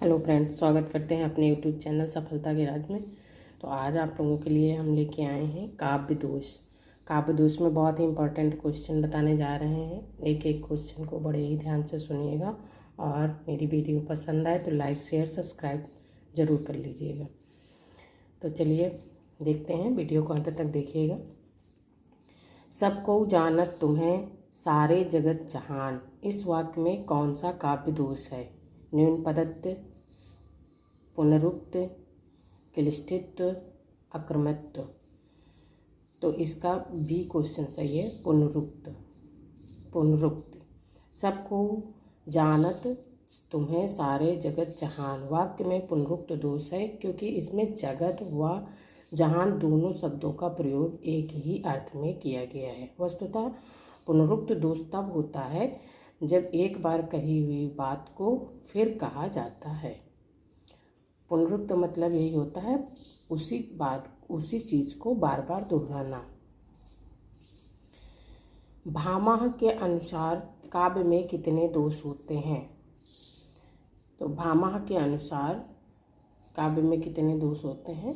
Hello friends, स्वागत करते हैं अपने यूट्यूब चैनल सफलता के राज में। तो आज आप लोगों के लिए हम लेके आए हैं काव्य दोष। काव्य दोष में बहुत ही इंपॉर्टेंट क्वेश्चन बताने जा रहे हैं। एक एक क्वेश्चन को बड़े ही ध्यान से सुनिएगा और मेरी वीडियो पसंद आए तो लाइक शेयर सब्सक्राइब ज़रूर कर लीजिएगा। तो चलिए देखते हैं, वीडियो को अंत तक देखिएगा। सबको जानत तुम्हें सारे जगत जहान, इस वाक्य में कौन सा काव्य दोष है? न्यून पदत्व, पुनरुक्त, क्लिष्टित्व, अक्रमत्व। तो इसका भी क्वेश्चन सही है, पुनरुक्त। पुनरुक्त। सबको जानत तुम्हें सारे जगत जहान, वाक्य में पुनरुक्त दोष है क्योंकि इसमें जगत व जहान दोनों शब्दों का प्रयोग एक ही अर्थ में किया गया है। वस्तुतः पुनरुक्त दोष तब होता है जब एक बार कही हुई बात को फिर कहा जाता है। पुनरुक्त मतलब यही होता है उसी चीज़ को बार बार दोहराना। भामह के अनुसार काव्य में कितने दोष होते हैं? तो भामह के अनुसार काव्य में कितने दोष होते हैं?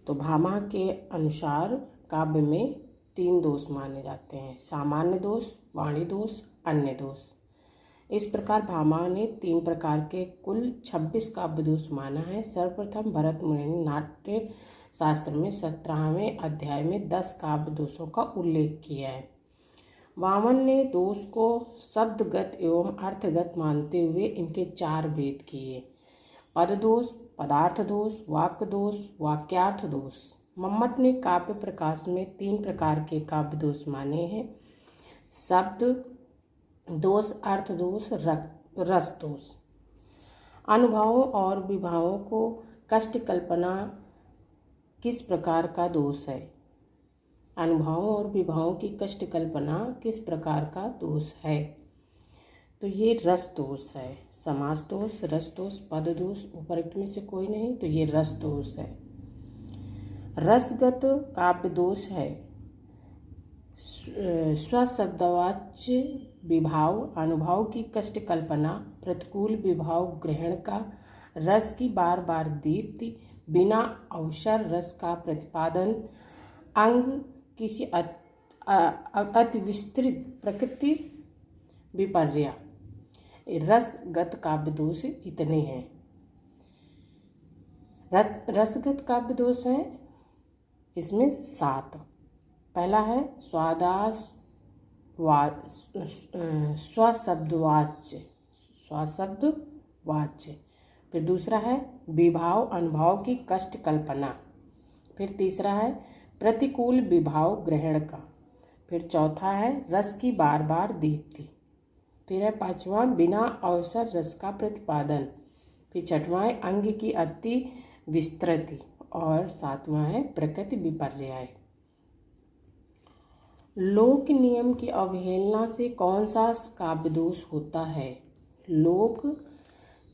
तो भामह के अनुसार काव्य में 3 दोष माने जाते हैं: सामान्य दोष, वाणी दोष, अन्य दोष। इस प्रकार भामह ने 3 प्रकार के कुल 26 काव्य दोष माना है। सर्वप्रथम भरत मुनि ने नाट्य शास्त्र में 17वें अध्याय में 10 काव्य दोषों का उल्लेख किया है। वामन ने दोष को शब्दगत एवं अर्थगत मानते हुए इनके 4 भेद किए: पद दोष, पदार्थ दोष, वाक्य दोष, वाक्यार्थ दोष। मम्मट ने काव्य प्रकाश में 3 प्रकार के काव्य दोष माने हैं: शब्द दोष, अर्थ दोष, रस दोष। अनुभवों और विभावों को कष्ट कल्पना किस प्रकार का दोष है? अनुभवों और विभावों की कष्ट कल्पना किस प्रकार का दोष है? तो ये रस दोष है। समास दोष, रस दोष, पद दोष, उपरोक्त में से कोई नहीं, तो ये रस दोष है। रसगत काव्य दोष है स्वशब्दवाच्य विभाव, अनुभव की कष्ट कल्पना, प्रतिकूल विभाव ग्रहण का, रस की बार बार दीप्ति, बिना अवसर रस का प्रतिपादन, अंग किसी अति विस्तृत प्रकृति विपर्य। रसगत काव्य दोष इतने हैं। रसगत काव्य दोष है इसमें 7। पहला है स्वशब्दवाच्य, स्वशब्दवाच्य। फिर दूसरा है विभाव, अनुभव की कष्ट कल्पना। फिर तीसरा है प्रतिकूल विभाव ग्रहण का। फिर चौथा है रस की बार बार दीप्ति। फिर है 5वां बिना अवसर रस का प्रतिपादन। फिर 6वां है अंग की अति विस्तृति और 7वां है प्रकृति विपर्य। लोक नियम की अवहेलना से कौन सा काव्य दोष होता है? लोक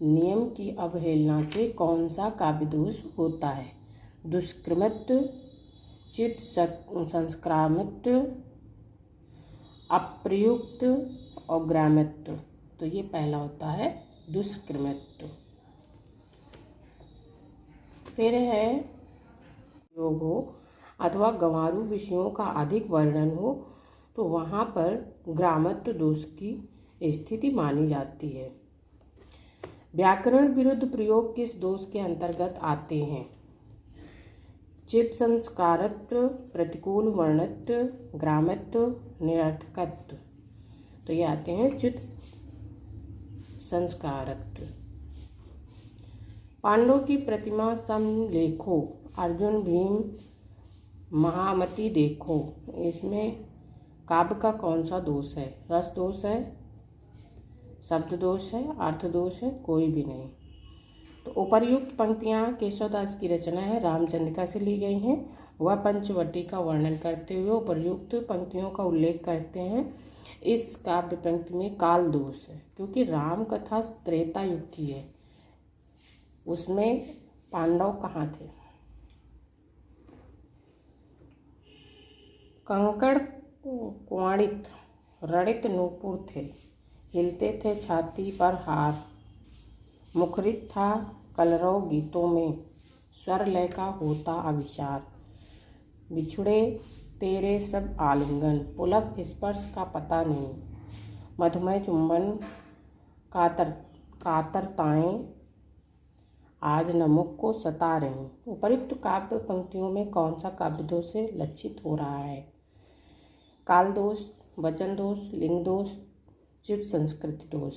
नियम की अवहेलना से कौन सा काव्य दोष होता है? दुष्कृमत्व, चित्त संस्क्रामत्व, अप्रयुक्त और ग्रामत्व। तो ये पहला होता है दुष्कृमत्व। फिर है योग हो अथवा गंवारू विषयों का अधिक वर्णन हो तो वहाँ पर ग्रामत्व दोष की स्थिति मानी जाती है। व्याकरण विरुद्ध प्रयोग किस दोष के अंतर्गत आते हैं? चित्त संस्कारत्व, प्रतिकूल वर्णत्व, ग्रामत्व, निरर्थकत्व। तो ये आते हैं चित्त संस्कारत्व। पांडवों की प्रतिमा समलेखो, अर्जुन भीम महामती देखो। इसमें काव्य का कौन सा दोष है? रस दोष है, शब्द दोष है, अर्थ दोष है, कोई भी नहीं। तो उपर्युक्त पंक्तियाँ केशवदास की रचना है, रामचंद्रिका से ली गई हैं। वह पंचवटी का वर्णन करते हुए उपर्युक्त पंक्तियों का उल्लेख करते हैं। इस काव्य पंक्ति में काल दोष है क्योंकि राम कथा त्रेता युग की है, उसमें पांडव कहाँ थे? कंकड़ क्वाणित रणित नूपुर थे, हिलते थे छाती पर हार, मुखरित था कलरव गीतों में, स्वर लय का होता अविचार। बिछुड़े तेरे सब आलिंगन, पुलक स्पर्श का पता नहीं। मधुमय चुंबन कातरताएं आज नमुक को सता रही। उपयुक्त काव्य पंक्तियों में कौन सा काव्य दोष से लक्षित हो रहा है? काल दोष, वचन दोष, लिंग दोष, चित्त संस्कृति दोष।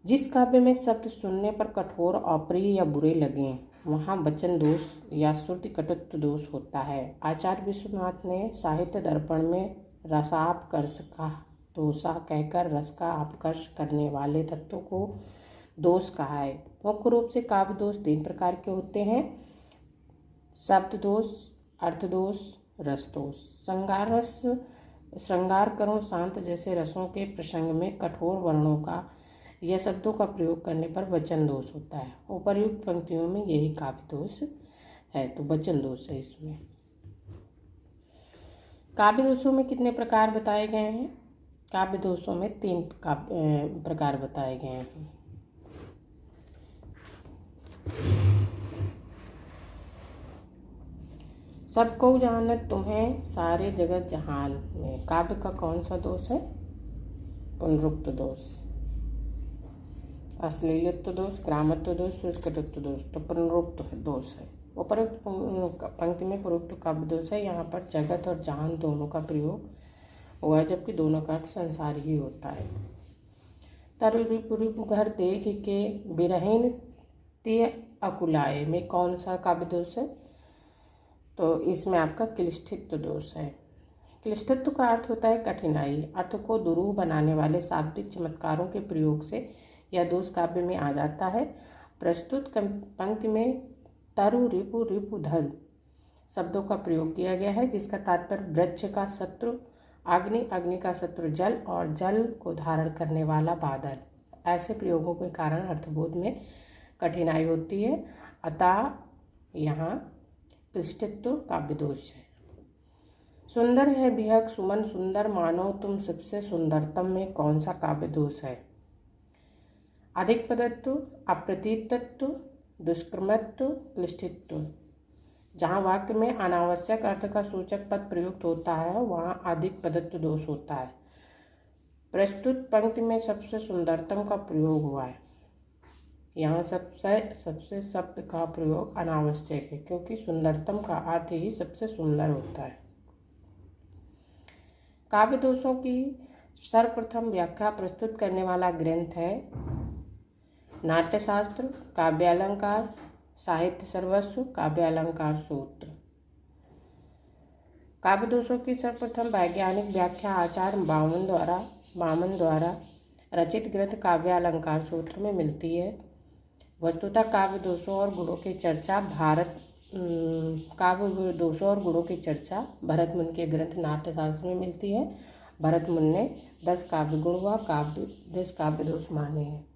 जिस काव्य में शब्द सुनने पर कठोर, अप्रिय या बुरे लगें वहाँ वचन दोष या श्रुति कटुत्व दोष होता है। आचार्य विश्वनाथ ने साहित्य दर्पण में रसापकर्ष का दोषा कहकर रस का अपकर्ष करने वाले तत्वों को दोष कहा है। मुख्य रूप से काव्य दोष 3 प्रकार के होते हैं: शब्द दोष, अर्थ दोष, रस दोष। श्रृंगार करुण, शांत जैसे रसों के प्रसंग में कठोर वर्णों का या शब्दों का प्रयोग करने पर वचन दोष होता है। उपर्युक्त पंक्तियों में यही काव्य दोष है, तो वचन दोष है इसमें। काव्य दोषों में कितने प्रकार बताए गए हैं? काव्य दोषों में 3 प्रकार बताए गए हैं। सबको जानत तुम्हें सारे जगत जहान में, काव्य का कौन सा दोष है? पुनरुक्त दोष। अश्लीलत्व दोष, ग्रामत्व दोष, शुष्कत्व दोष, तो पुनरुक्त दोष है। उपरोक्त पंक्ति में पुनरुक्त काव्य दोष है। यहाँ पर जगत और जहान दोनों का प्रयोग हुआ है, जबकि दोनों का अर्थ संसार ही होता है। तरु रिपु रिपु घर देख के बिरहीन ते अकुलाए में कौन सा काव्य दोष है? तो इसमें आपका क्लिष्टित्व दोष है। क्लिष्टित्व का अर्थ होता है कठिनाई। अर्थ को दुरूह बनाने वाले शाब्दिक चमत्कारों के प्रयोग से यह दोष काव्य में आ जाता है। प्रस्तुत पंक्ति में तरु रिपु रिपु धर शब्दों का प्रयोग किया गया है, जिसका तात्पर्य वृक्ष का शत्रु अग्नि, अग्नि का शत्रु जल और जल को धारण करने वाला बादल। ऐसे प्रयोगों के कारण अर्थबोध में कठिनाई होती है, अतः यहाँ क्लिष्टित्व काव्य दोष है। सुंदर है बिहक सुमन सुंदर, मानो तुम सबसे सुंदरतम में कौन सा काव्य दोष है? अधिक पदत्व, अप्रतीतत्व, दुष्क्रमत्व, क्लिष्टित्व। जहाँ वाक्य में अनावश्यक अर्थ का सूचक पद प्रयुक्त होता है वहाँ अधिक पदत्व दोष होता है। प्रस्तुत पंक्ति में सबसे सुंदरतम का प्रयोग हुआ है। यहाँ सबसे शब्द का प्रयोग अनावश्यक है, क्योंकि सुंदरतम का अर्थ ही सबसे सुंदर होता है। काव्य दोषों की सर्वप्रथम व्याख्या प्रस्तुत करने वाला ग्रंथ है नाट्यशास्त्र, काव्यालंकार, साहित्य सर्वस्व, काव्यालंकार सूत्र। काव्य दोषों की सर्वप्रथम वैज्ञानिक व्याख्या आचार्य वामन द्वारा रचित ग्रंथ काव्यालंकार सूत्र में मिलती है। वस्तुतः काव्य दोषों और गुणों की चर्चा भरत मुनि के ग्रंथ नाट्यशास्त्र में मिलती है। भरत मुनि ने 10 काव्य गुण व 10 काव्य दोष माने हैं।